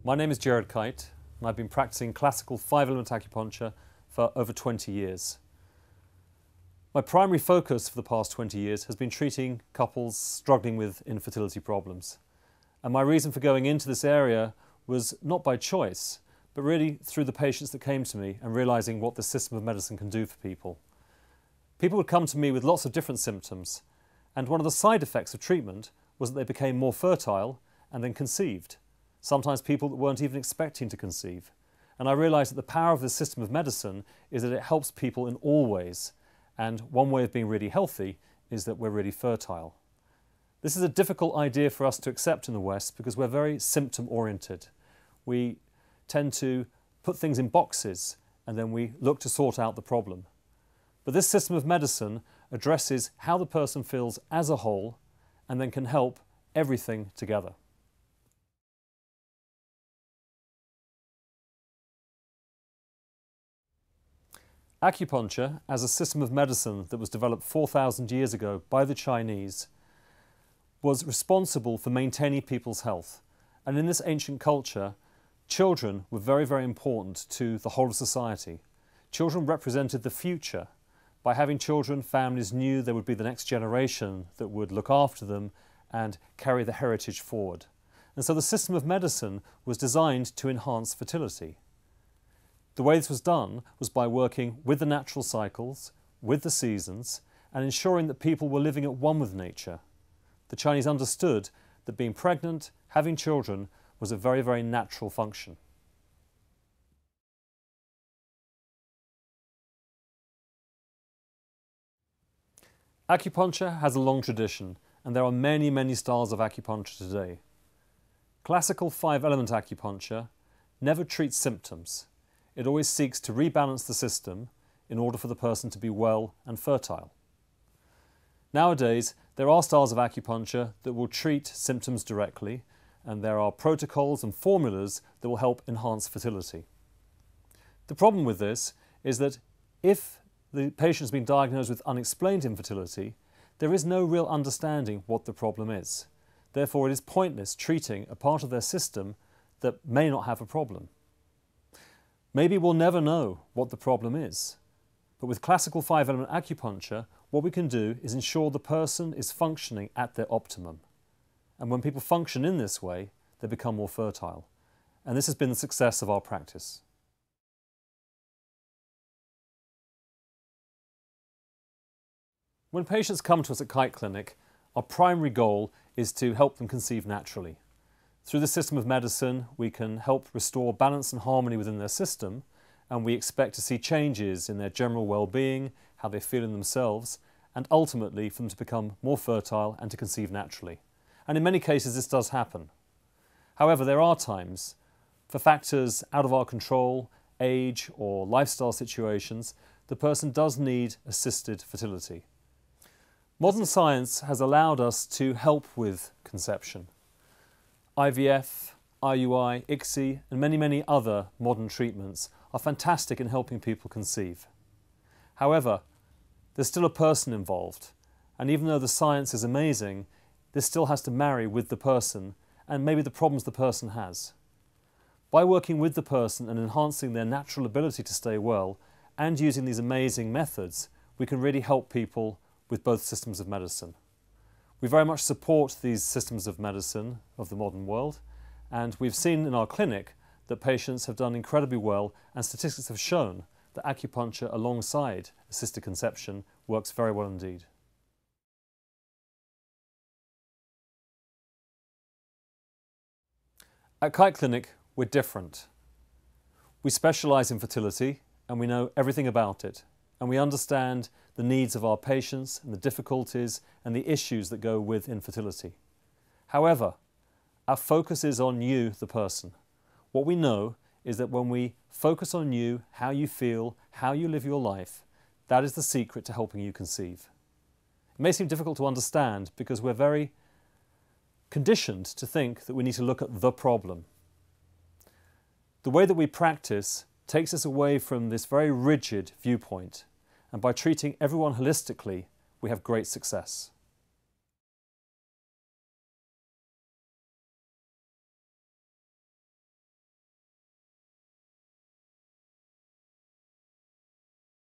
My name is Gerad Kite, and I've been practicing classical five-element acupuncture for over 20 years. My primary focus for the past 20 years has been treating couples struggling with infertility problems. And my reason for going into this area was not by choice, but really through the patients that came to me and realizing what the system of medicine can do for people. People would come to me with lots of different symptoms, and one of the side effects of treatment was that they became more fertile and then conceived. Sometimes people that weren't even expecting to conceive. And I realised that the power of this system of medicine is that it helps people in all ways. And one way of being really healthy is that we're really fertile. This is a difficult idea for us to accept in the West because we're very symptom-oriented. We tend to put things in boxes and then we look to sort out the problem. But this system of medicine addresses how the person feels as a whole and then can help everything together. Acupuncture, as a system of medicine that was developed 4,000 years ago by the Chinese, was responsible for maintaining people's health. And in this ancient culture, children were very, very important to the whole of society. Children represented the future. By having children, families knew there would be the next generation that would look after them and carry the heritage forward. And so the system of medicine was designed to enhance fertility. The way this was done was by working with the natural cycles, with the seasons, and ensuring that people were living at one with nature. The Chinese understood that being pregnant, having children, was a very, very natural function. Acupuncture has a long tradition, and there are many, many styles of acupuncture today. Classical five-element acupuncture never treats symptoms. It always seeks to rebalance the system in order for the person to be well and fertile. Nowadays, there are styles of acupuncture that will treat symptoms directly, and there are protocols and formulas that will help enhance fertility. The problem with this is that if the patient has been diagnosed with unexplained infertility, there is no real understanding what the problem is. Therefore, it is pointless treating a part of their system that may not have a problem. Maybe we'll never know what the problem is, but with classical five-element acupuncture, what we can do is ensure the person is functioning at their optimum. And when people function in this way, they become more fertile. And this has been the success of our practice. When patients come to us at Kite Clinic, our primary goal is to help them conceive naturally. Through the system of medicine, we can help restore balance and harmony within their system, and we expect to see changes in their general well-being, how they feel in themselves, and ultimately for them to become more fertile and to conceive naturally. And in many cases this does happen. However, there are times, for factors out of our control, age or lifestyle situations, the person does need assisted fertility. Modern science has allowed us to help with conception. IVF, IUI, ICSI and many, many other modern treatments are fantastic in helping people conceive. However, there's still a person involved, and even though the science is amazing, this still has to marry with the person and maybe the problems the person has. By working with the person and enhancing their natural ability to stay well and using these amazing methods, we can really help people with both systems of medicine. We very much support these systems of medicine of the modern world, and we've seen in our clinic that patients have done incredibly well, and statistics have shown that acupuncture alongside assisted conception works very well indeed. At Kite Clinic, we're different. We specialise in fertility and we know everything about it, and we understand the needs of our patients and the difficulties and the issues that go with infertility. However, our focus is on you, the person. What we know is that when we focus on you, how you feel, how you live your life, that is the secret to helping you conceive. It may seem difficult to understand because we're very conditioned to think that we need to look at the problem. The way that we practice takes us away from this very rigid viewpoint, and by treating everyone holistically, we have great success.